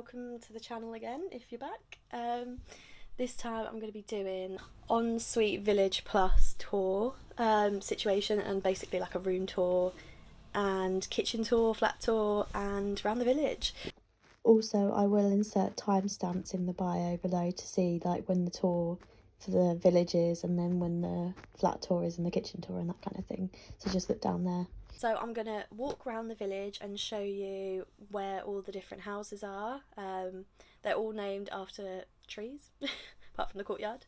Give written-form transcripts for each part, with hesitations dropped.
welcome to the channel again if you're back. This time I'm going to be doing Ensuite Village Plus tour situation, and basically like a room tour and kitchen tour, flat tour, and around the village. Also, I will insert timestamps in the bio below to see like when the tour for the village is and then when the flat tour is and the kitchen tour and that kind of thing. So just look down there. So I'm going to walk around the village and show you where all the different houses are. They're all named after trees, apart from the courtyard.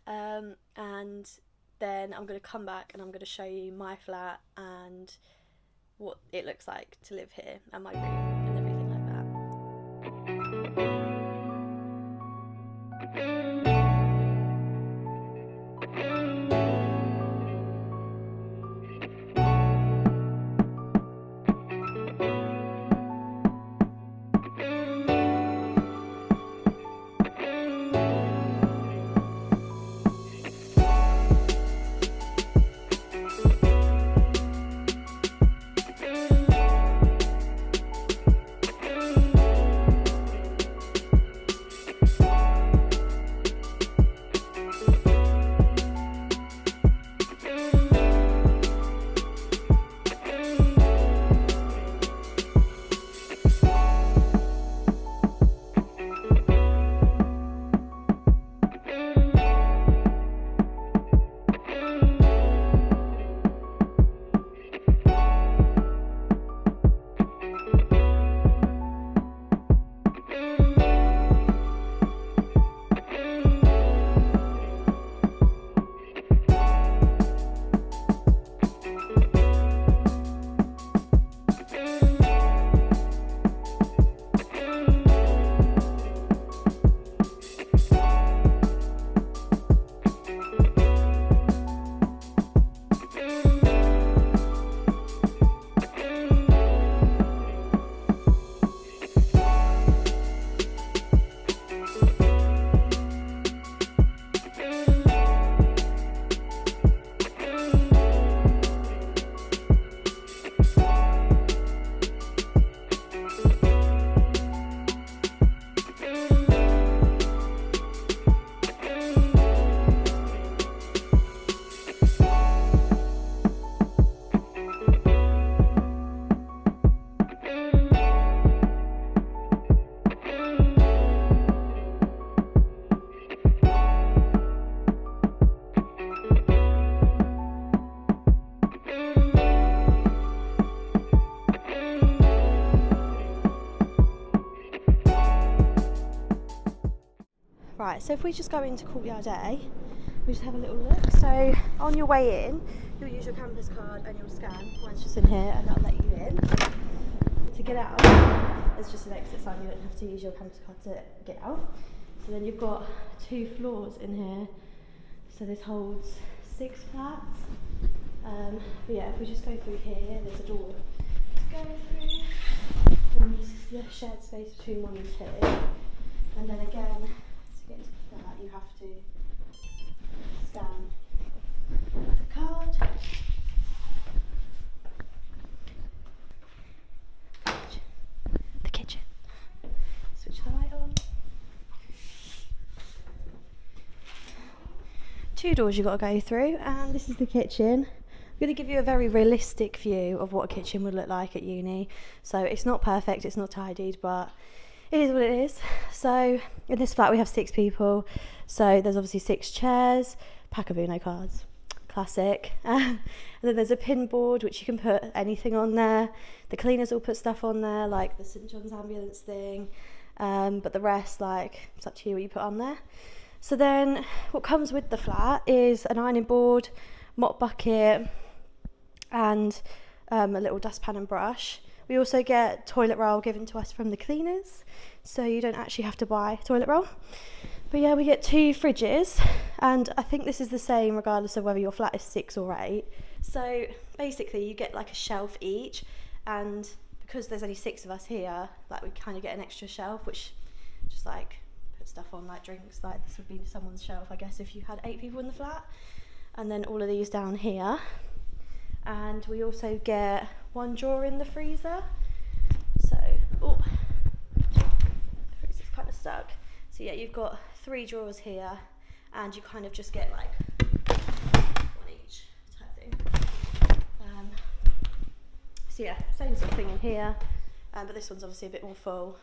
And then I'm going to come back and I'm going to show you my flat and what it looks like to live here and my room and everything like that. Right, so if we just go into Courtyard A, we just have a little look. So on your way in, you'll use your campus card and you'll scan. Mine's just in here and that'll let you in. To get out, there's just an exit sign. You don't have to use your campus card to get out. So then you've got 2 floors in here. So this holds 6 flats. But yeah, if we just go through here, there's a door to go through. And this is the shared space between 1 and 2. And then again, to get into that, you have to scan the card. The kitchen. Switch the light on. 2 doors you've got to go through, and this is the kitchen. I'm going to give you a very realistic view of what a kitchen would look like at uni. So it's not perfect, it's not tidied, but it is what it is. So in this flat we have 6 people. So there's obviously 6 chairs, pack of Uno cards, classic. And then there's a pin board which you can put anything on there. The cleaners will put stuff on there like the St John's ambulance thing. But the rest, like, it's up to you what you put on there. So then what comes with the flat is an ironing board, mop bucket, and a little dustpan and brush. We also get toilet roll given to us from the cleaners, so you don't actually have to buy toilet roll. But yeah, we get 2 fridges, and I think this is the same regardless of whether your flat is 6 or 8. So basically you get like a shelf each, and because there's only 6 of us here, like we kind of get an extra shelf which just like put stuff on, like drinks. Like this would be someone's shelf, I guess, if you had 8 people in the flat. And then all of these down here. And we also get 1 drawer in the freezer. So, stuck. So yeah, you've got 3 drawers here, and you kind of just get like one each type thing. So yeah, same sort of thing in here, but this one's obviously a bit more full,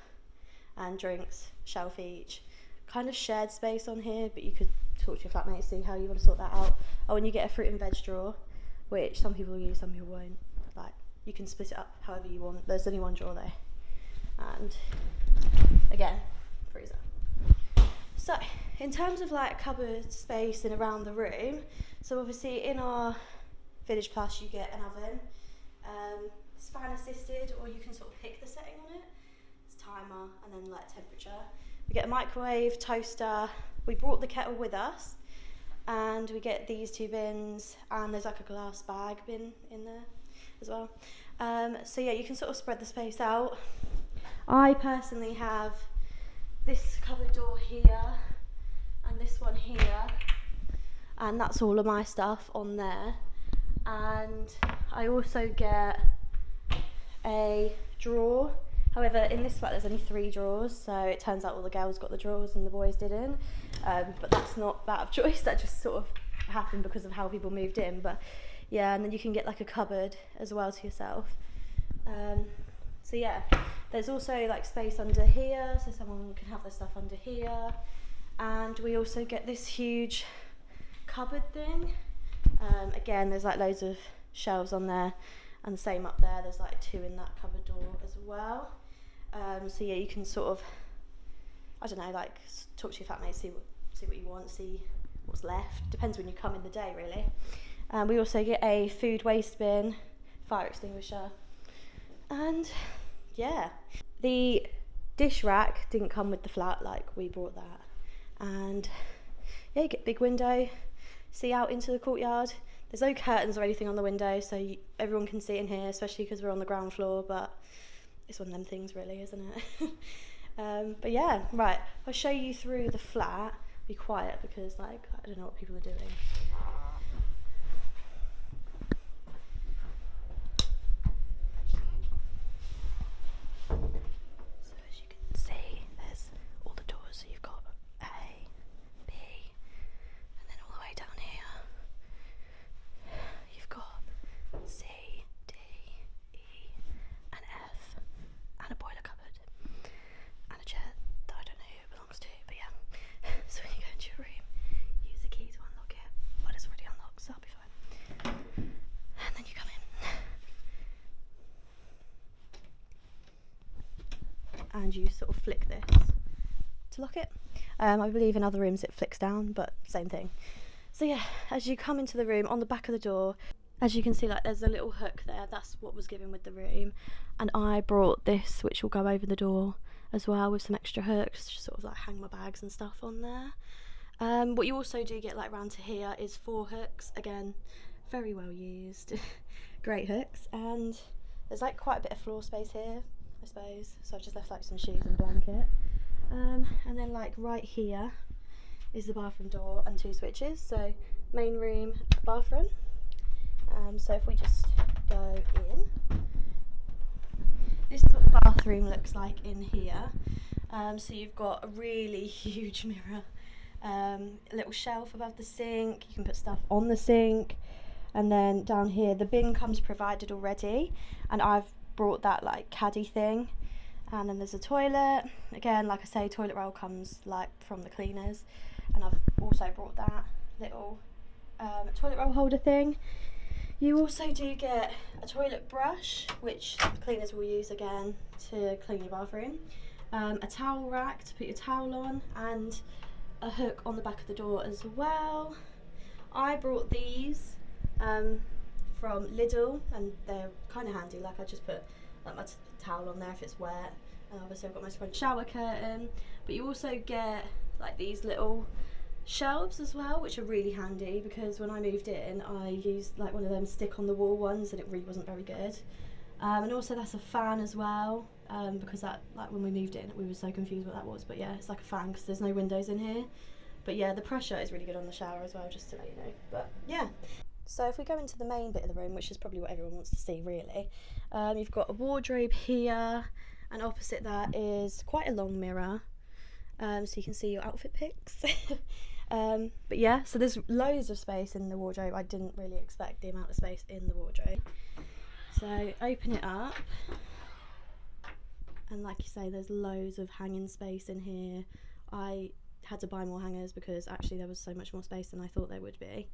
and drinks, shelf each. Kind of shared space on here, but you could talk to your flatmate, see how you want to sort that out. Oh, and you get a fruit and veg drawer, which some people use, some people won't. Like, you can split it up however you want. There's only 1 drawer there. And again, freezer. So, in terms of like cupboard space and around the room, so obviously in our Village Plus you get an oven. It's fan assisted, or you can sort of pick the setting on it. It's timer and then like temperature. We get a microwave, toaster. We brought the kettle with us, and we get these 2 bins, and there's like a glass bag bin in there as well. So yeah, you can sort of spread the space out. I personally have this cupboard door here and this one here, and that's all of my stuff on there. And I also get a drawer. However, in this flat there's only 3 drawers, so it turns out all the girls got the drawers and the boys didn't. But that's not out of choice, that just sort of happened because of how people moved in. But yeah, and then you can get like a cupboard as well to yourself. So yeah, there's also like space under here, so someone can have their stuff under here. And we also get this huge cupboard thing. Again, there's like loads of shelves on there, and the same up there, there's like 2 in that cupboard door as well. So yeah, you can sort of, I don't know, like talk to your flatmate, see what you want, see what's left. Depends when you come in the day, really. We also get a food waste bin, fire extinguisher, and yeah. The dish rack didn't come with the flat, like we brought that. And yeah, you get a big window, see out into the courtyard. There's no curtains or anything on the window, so everyone can see in here, especially because we're on the ground floor, but it's one of them things really, isn't it? But yeah, right, I'll show you through the flat. Be quiet because like, I don't know what people are doing. So as you can see, there's all the doors, so you've got A, B, and then all the way down here you've got C, D, E and F, and a boiler cupboard, and a chair that I don't know who it belongs to, but yeah. So when you go into your room, use the key to unlock it, but it's already unlocked, so that'll be fine. And then you come in, and you sort of flick this to lock it. I believe in other rooms it flicks down, but same thing. So yeah, as you come into the room, on the back of the door, as you can see, like there's a little hook there. That's what was given with the room, and I brought this, which will go over the door as well, with some extra hooks to sort of like hang my bags and stuff on there. What you also do get like round to here is 4 hooks, again very well used. Great hooks. And there's like quite a bit of floor space here, I suppose, so I've just left like some shoes and blanket. And then like right here is the bathroom door and 2 switches, so main room, bathroom. So if we just go in, this is what the bathroom looks like in here. So you've got a really huge mirror, a little shelf above the sink, you can put stuff on the sink, and then down here the bin comes provided already, and I've brought that like caddy thing. And then there's a toilet, again like I say, toilet roll comes like from the cleaners, and I've also brought that little toilet roll holder thing. You also do get a toilet brush, which cleaners will use again to clean your bathroom, a towel rack to put your towel on, and a hook on the back of the door as well. I brought these from Lidl, and they're kind of handy. Like I just put like my towel on there if it's wet, and obviously I've got my sponge shower curtain. But you also get like these little shelves as well, which are really handy, because when I moved in I used like one of them stick on the wall ones, and it really wasn't very good. And also that's a fan as well, because that, like when we moved in we were so confused what that was, but yeah, it's like a fan because there's no windows in here. But yeah, the pressure is really good on the shower as well, just to let you know. But yeah, so if we go into the main bit of the room, which is probably what everyone wants to see really, you've got a wardrobe here, and opposite that is quite a long mirror, so you can see your outfit pics. But yeah, so there's loads of space in the wardrobe. I didn't really expect the amount of space in the wardrobe. So open it up, and like you say, there's loads of hanging space in here. I had to buy more hangers because actually there was so much more space than I thought there would be.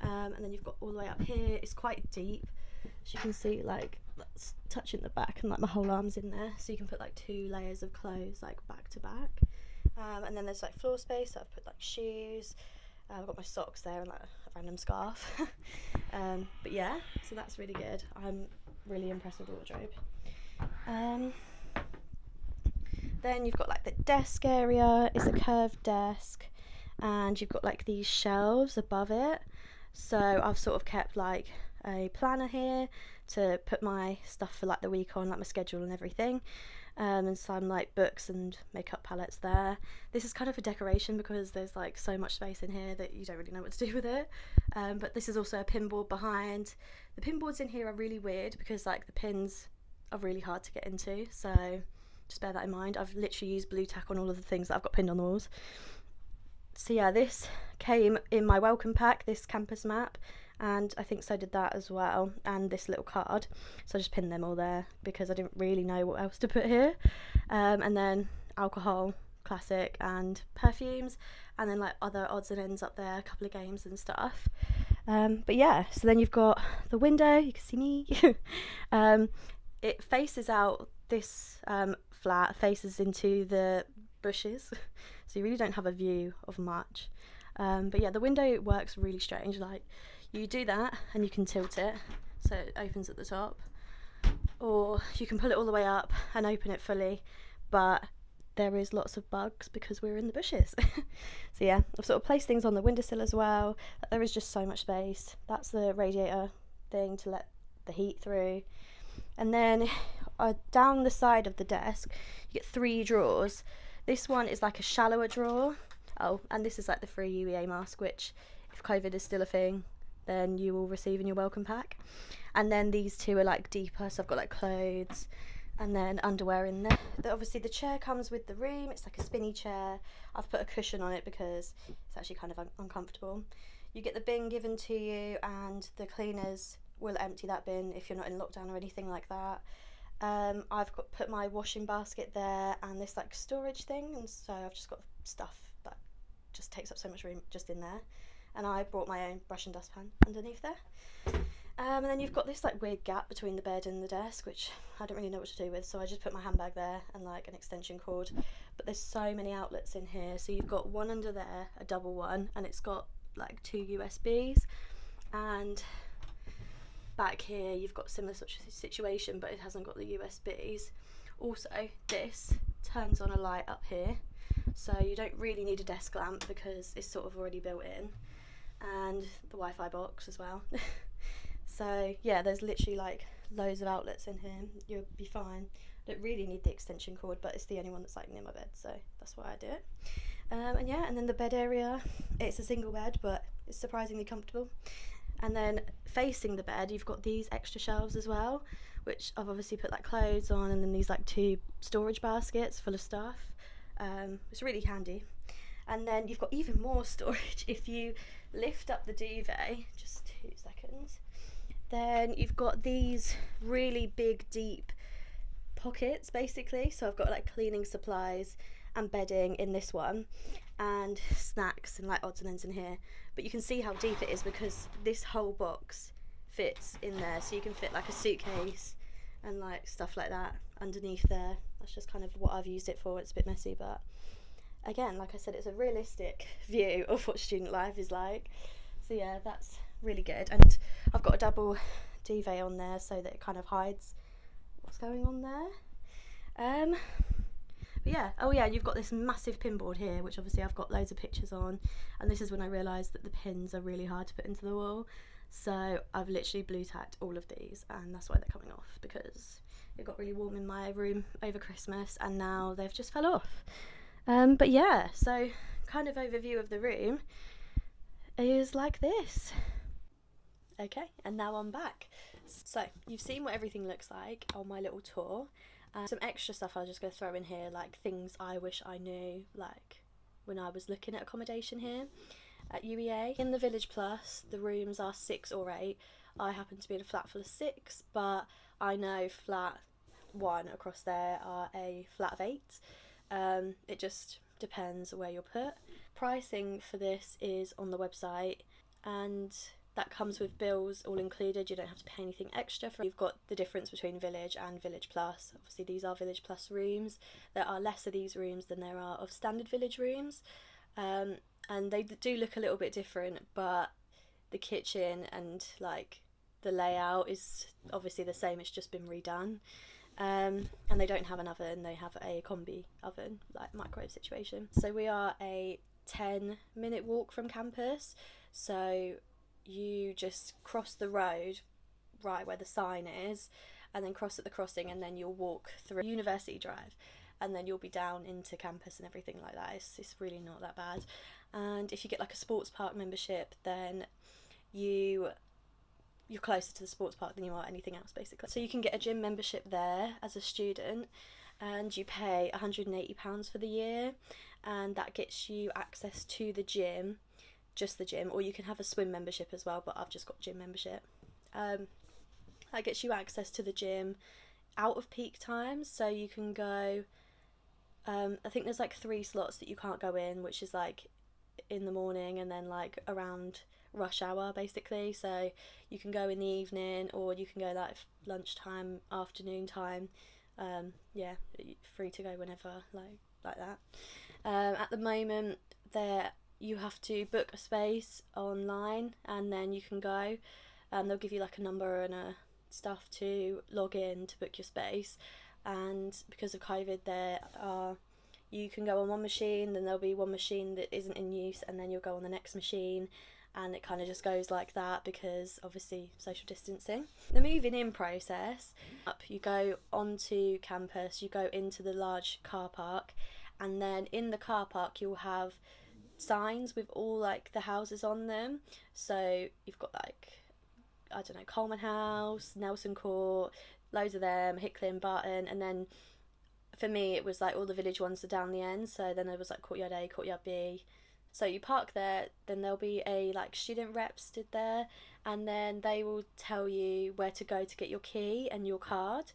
And then you've got all the way up here, it's quite deep, as you can see, like that's touching the back, and like my whole arm's in there, so you can put like 2 layers of clothes like back to back. And then there's like floor space, so I've put like shoes, I've got my socks there and like a random scarf. But yeah, so that's really good. I'm really impressed with the wardrobe. Then you've got like the desk area. It's a curved desk, and you've got like these shelves above it. So I've sort of kept like a planner here to put my stuff for like the week on, like my schedule and everything. And some like books and makeup palettes there. This is kind of a decoration because there's like so much space in here that you don't really know what to do with it. But this is also a pin board behind. The pin boards in here are really weird because like the pins are really hard to get into, so just bear that in mind. I've literally used blue tack on all of the things that I've got pinned on the walls. So yeah, this came in my welcome pack, this campus map, and I think so did that as well, and this little card. So I just pinned them all there because I didn't really know what else to put here. And then alcohol, classic, and perfumes, and then like other odds and ends up there, a couple of games and stuff. But yeah, so then you've got the window, you can see me. It faces out, this flat faces into the bushes, so you really don't have a view of much. But yeah, the window works really strange. Like you do that and you can tilt it so it opens at the top, or you can pull it all the way up and open it fully, but there is lots of bugs because we're in the bushes. So yeah, I've sort of placed things on the windowsill as well. There is just so much space. That's the radiator thing to let the heat through. And then down the side of the desk you get 3 drawers. This one is like a shallower drawer. Oh, and this is like the free UEA mask, which if COVID is still a thing then you will receive in your welcome pack. And then these 2 are like deeper, so I've got like clothes and then underwear in there. Obviously the chair comes with the room. It's like a spinny chair. I've put a cushion on it because it's actually kind of uncomfortable. You get the bin given to you, and the cleaners will empty that bin if you're not in lockdown or anything like that. I've put my washing basket there and this like storage thing, and so I've just got stuff that just takes up so much room just in there. And I brought my own brush and dustpan underneath there. And then you've got this like weird gap between the bed and the desk, which I don't really know what to do with, so I just put my handbag there and like an extension cord. But there's so many outlets in here, so you've got one under there, a double one, and it's got like 2 USBs, and back here you've got similar sort of situation, but it hasn't got the USBs. Also, this turns on a light up here, so you don't really need a desk lamp because it's sort of already built in, and the Wi-Fi box as well. So yeah, there's literally like loads of outlets in here. You'll be fine. Don't really need the extension cord, but it's the only one that's like near my bed, so that's why I do it. And yeah, and then the bed area, it's a single bed, but it's surprisingly comfortable. And then facing the bed you've got these extra shelves as well, which I've obviously put like clothes on, and then these like 2 storage baskets full of stuff. It's really handy. And then you've got even more storage if you lift up the duvet. Just 2 seconds. Then you've got these really big deep pockets basically, so I've got like cleaning supplies and bedding in this one, and snacks and like odds and ends in here. But you can see how deep it is because this whole box fits in there, so you can fit like a suitcase and like stuff like that underneath there. That's just kind of what I've used it for. It's a bit messy, but again, like I said, it's a realistic view of what student life is like. So yeah, that's really good. And I've got a double duvet on there so that it kind of hides what's going on there. But yeah, oh yeah, you've got this massive pin board here, which obviously I've got loads of pictures on, and this is when I realised that the pins are really hard to put into the wall, so I've literally blue tacked all of these, and that's why they're coming off, because it got really warm in my room over Christmas and now they've just fell off. But yeah, so kind of overview of the room is like this. Okay, and now I'm back. So you've seen what everything looks like on my little tour. Some extra stuff I'll just go throw in here, like things I wish I knew, like when I was looking at accommodation here at UEA. In the Village Plus, the rooms are 6 or 8. I happen to be in a flat full of 6, but I know flat 1 across there are a flat of 8. It just depends where you're put. Pricing for this is on the website, and that comes with bills all included. You don't have to pay anything extra for. You've got the difference between Village and Village Plus. Obviously these are Village Plus rooms. There are less of these rooms than there are of standard Village rooms, and they do look a little bit different, but the kitchen and like the layout is obviously the same. It's just been redone. And they don't have an oven, they have a combi oven, like microwave situation. So we are a 10-minute walk from campus, so you just cross the road right where the sign is, and then cross at the crossing, and then you'll walk through University Drive, and then you'll be down into campus and everything like that. It's really not that bad. And if you get like a sports park membership, then you're closer to the sports park than you are anything else, basically. So you can get a gym membership there as a student, and you pay £180 for the year, and that gets you access to the gym, just the gym, or you can have a swim membership as well, but I've just got gym membership. That gets you access to the gym out of peak times, so you can go, I think there's like 3 slots that you can't go in, which is like in the morning and then like around rush hour, basically. So you can go in the evening, or you can go like lunchtime, afternoon time. Yeah, free to go whenever, like that. At the moment, you have to book a space online, and then you can go. They'll give you like a number and stuff to log in to book your space. And because of COVID, you can go on one machine, then there'll be one machine that isn't in use, and then you'll go on the next machine, and it kind of just goes like that because obviously social distancing. The moving in process, you go onto campus, you go into the large car park, and then in the car park you'll have signs with all like the houses on them. So you've got like, I don't know, Coleman House, Nelson Court, loads of them, Hickley and Barton, and then for me it was like all the Village ones are down the end, so then there was like Courtyard A, Courtyard B. So you park there, then there'll be a like student rep stood there, and then they will tell you where to go to get your key and your card.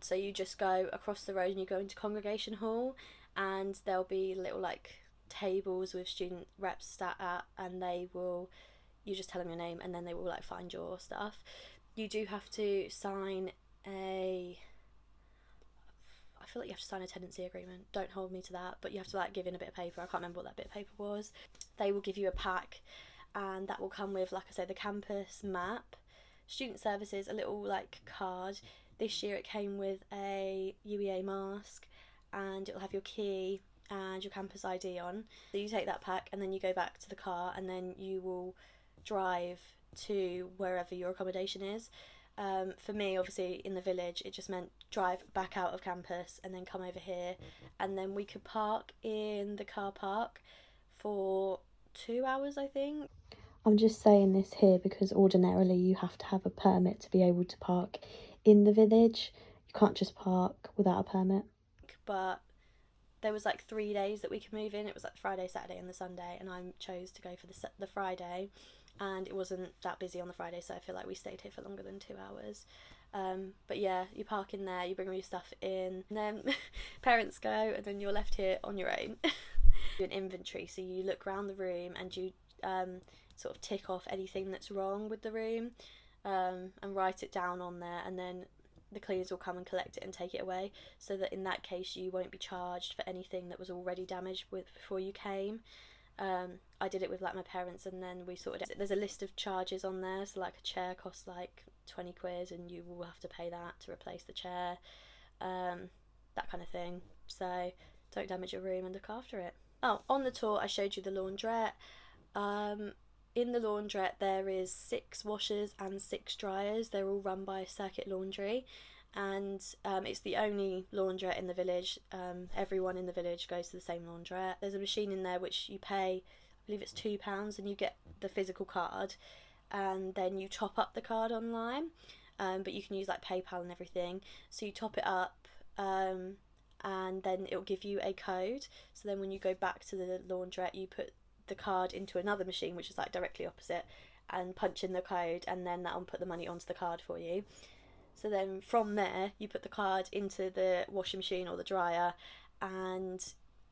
So you just go across the road and you go into Congregation Hall, and there'll be little like tables with student reps sat at, and you just tell them your name, and then they will like find your stuff. You do have to sign I feel like you have to sign a tenancy agreement. Don't hold me to that, but you have to like give in a bit of paper. I can't remember what that bit of paper was. They will give you a pack, and that will come with, like I say, the campus map, student services, a little like card. This year it came with a UEA mask, and it'll have your key and your campus ID on. So you take that pack, and then you go back to the car, and then you will drive to wherever your accommodation is. For me, obviously in the Village, it just meant drive back out of campus and then come over here, and then we could park in the car park for 2 hours, I think. I'm just saying this here because ordinarily you have to have a permit to be able to park in the Village. You can't just park without a permit. But there was like 3 days that we could move in. It was like the Friday, Saturday and the Sunday, and I chose to go for the Friday, and it wasn't that busy on the Friday, so I feel like we stayed here for longer than 2 hours. But yeah, you park in there, you bring all your stuff in, and then parents go, and then you're left here on your own. Do an inventory, so you look around the room and you sort of tick off anything that's wrong with the room, and write it down on there, and then the cleaners will come and collect it and take it away, so that in that case you won't be charged for anything that was already damaged before you came. I did it with like my parents, and then we sorted it. There's a list of charges on there, so like a chair costs like 20 quid and you will have to pay that to replace the chair, that kind of thing. So don't damage your room and look after it. Oh, on the tour I showed you the laundrette. In the laundrette there is 6 washers and 6 dryers. They're all run by Circuit Laundry, and it's the only laundrette in the Village. Everyone in the Village goes to the same laundrette. There's a machine in there which you pay, I believe it's £2, and you get the physical card, and then you top up the card online, but you can use like PayPal and everything. So you top it up, and then it'll give you a code. So then when you go back to the laundrette, you put the card into another machine, which is like directly opposite, and punch in the code, and then that'll put the money onto the card for you. So then from there, you put the card into the washing machine or the dryer and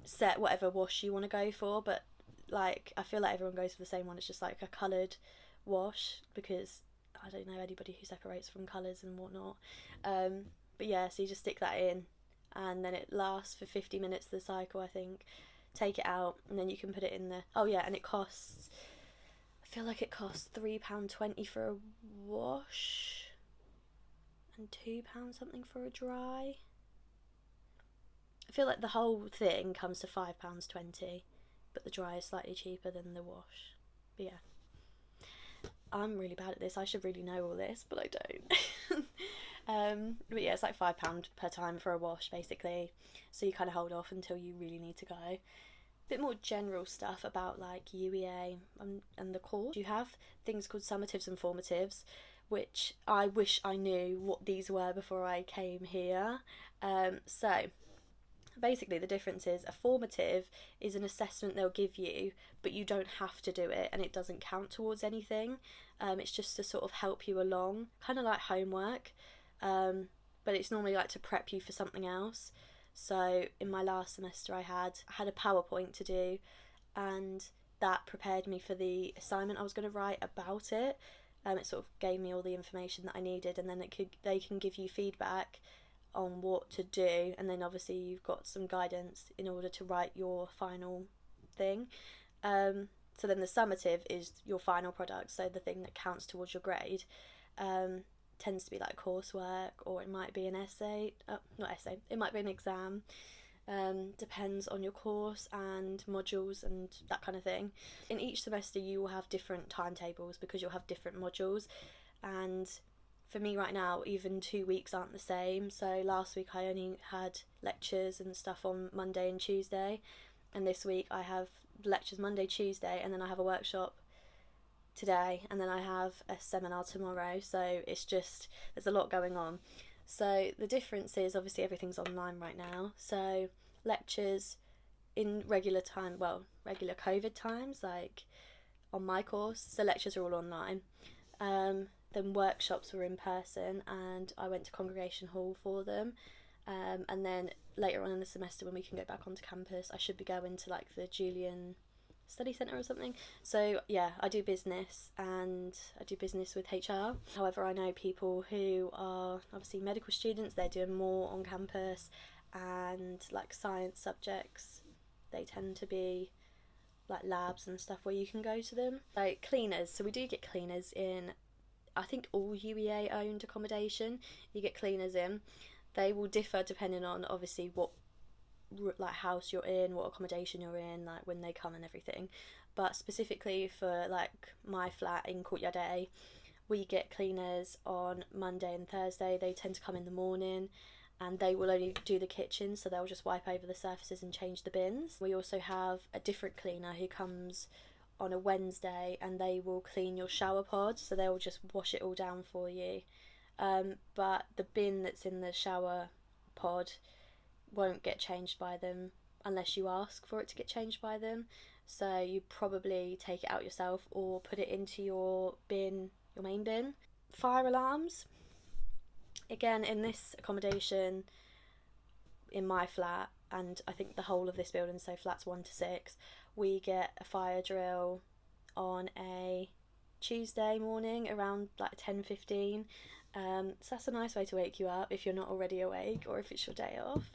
set whatever wash you want to go for. But like, I feel like everyone goes for the same one. It's just like a coloured wash, because I don't know anybody who separates from colours and whatnot. But yeah, so you just stick that in, and then it lasts for 50 minutes, the cycle, I think. Take it out, and then you can put it in the... Oh yeah, and it costs... I feel like it costs £3.20 for a wash, and £2 something for a dry. I feel like the whole thing comes to £5.20, but the dry is slightly cheaper than the wash. But yeah, I'm really bad at this. I should really know all this, but I don't. But yeah, it's like £5 per time for a wash, basically. So you kind of hold off until you really need to go. Bit more general stuff about like UEA and the course. You have things called summatives and formatives, which I wish I knew what these were before I came here. So basically the difference is a formative is an assessment they'll give you, but you don't have to do it, and it doesn't count towards anything. It's just to sort of help you along, kind of like homework, but it's normally like to prep you for something else. So in my last semester I had a PowerPoint to do, and that prepared me for the assignment I was going to write about it. It sort of gave me all the information that I needed, and then they can give you feedback on what to do, and then obviously you've got some guidance in order to write your final thing. So then the summative is your final product, so the thing that counts towards your grade. Tends to be like coursework, or it might be an essay. Not essay, it might be an exam. Depends on your course and modules and that kind of thing. In each semester you will have different timetables because you'll have different modules, and for me right now even 2 weeks aren't the same. So last week I only had lectures and stuff on Monday and Tuesday, and this week I have lectures Monday, Tuesday, and then I have a workshop today, and then I have a seminar tomorrow. So it's just, there's a lot going on. So the difference is obviously everything's online right now. So lectures in regular COVID times, like on my course, so lectures are all online. Then workshops were in person, and I went to Congregation Hall for them. And then later on in the semester, when we can go back onto campus, I should be going to like the Julian Study Centre or something. So yeah, I do business, and I do business with HR. However, I know people who are obviously medical students, they're doing more on campus, and like science subjects, they tend to be like labs and stuff where you can go to them. Like cleaners, so we do get cleaners in, I think, all UEA owned accommodation. You get cleaners in. They will differ depending on obviously what like house you're in, what accommodation you're in, like when they come and everything. But specifically for like my flat in Courtyard A, we get cleaners on Monday and Thursday. They tend to come in the morning, and they will only do the kitchen, so they'll just wipe over the surfaces and change the bins. We also have a different cleaner who comes on a Wednesday, and they will clean your shower pod, so they'll just wash it all down for you. But the bin that's in the shower pod won't get changed by them unless you ask for it to get changed by them. So you probably take it out yourself or put it into your bin, your main bin. Fire alarms. Again, in this accommodation, in my flat, and I think the whole of this building, so flats 1 to 6, we get a fire drill on a Tuesday morning around like 10:15. So that's a nice way to wake you up if you're not already awake, or if it's your day off,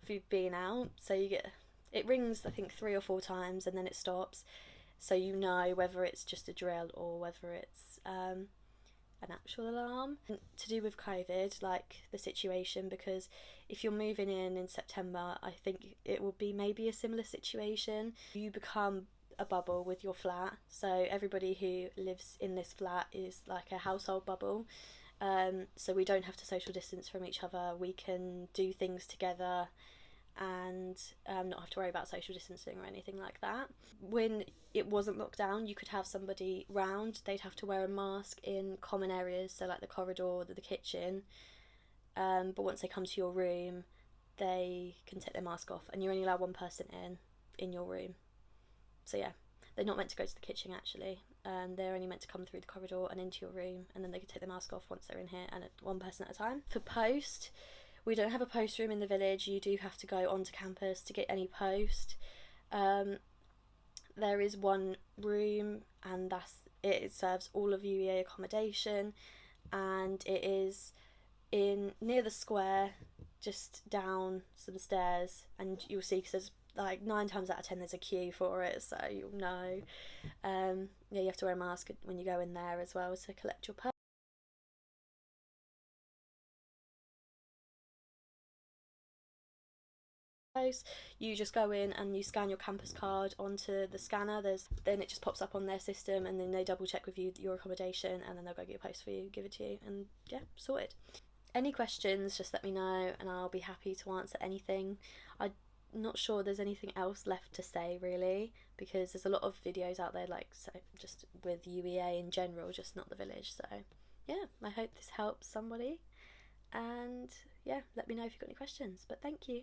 if you've been out. So it rings I think 3 or 4 times, and then it stops, so you know whether it's just a drill or whether it's an actual alarm. To do with COVID, like the situation, because if you're moving in September, I think it will be maybe a similar situation. You become a bubble with your flat, so everybody who lives in this flat is like a household bubble. So we don't have to social distance from each other. We can do things together and not have to worry about social distancing or anything like that. When it wasn't locked down, you could have somebody round. They'd have to wear a mask in common areas, so like the corridor or the kitchen. But once they come to your room, they can take their mask off, and you're only allowed one person in your room. So yeah, they're not meant to go to the kitchen actually. They're only meant to come through the corridor and into your room, and then they can take their mask off once they're in here, and one person at a time. For post, we don't have a post room in the village. You do have to go onto campus to get any post. There is one room, and that's it. It serves all of UEA accommodation, and it is in near the square, just down some stairs, and you'll see, because there's like 9 times out of 10 there's a queue for it, so you'll know. Yeah, you have to wear a mask when you go in there as well to collect your purse. You just go in and you scan your campus card onto the scanner. Then it just pops up on their system, and then they double check with you your accommodation, and then they'll go get your post for you, give it to you, and yeah, sorted. Any questions, just let me know, and I'll be happy to answer anything. I'm not sure there's anything else left to say really, because there's a lot of videos out there, like, so just with UEA in general, just not the village. So yeah, I hope this helps somebody, and yeah, let me know if you've got any questions. But thank you.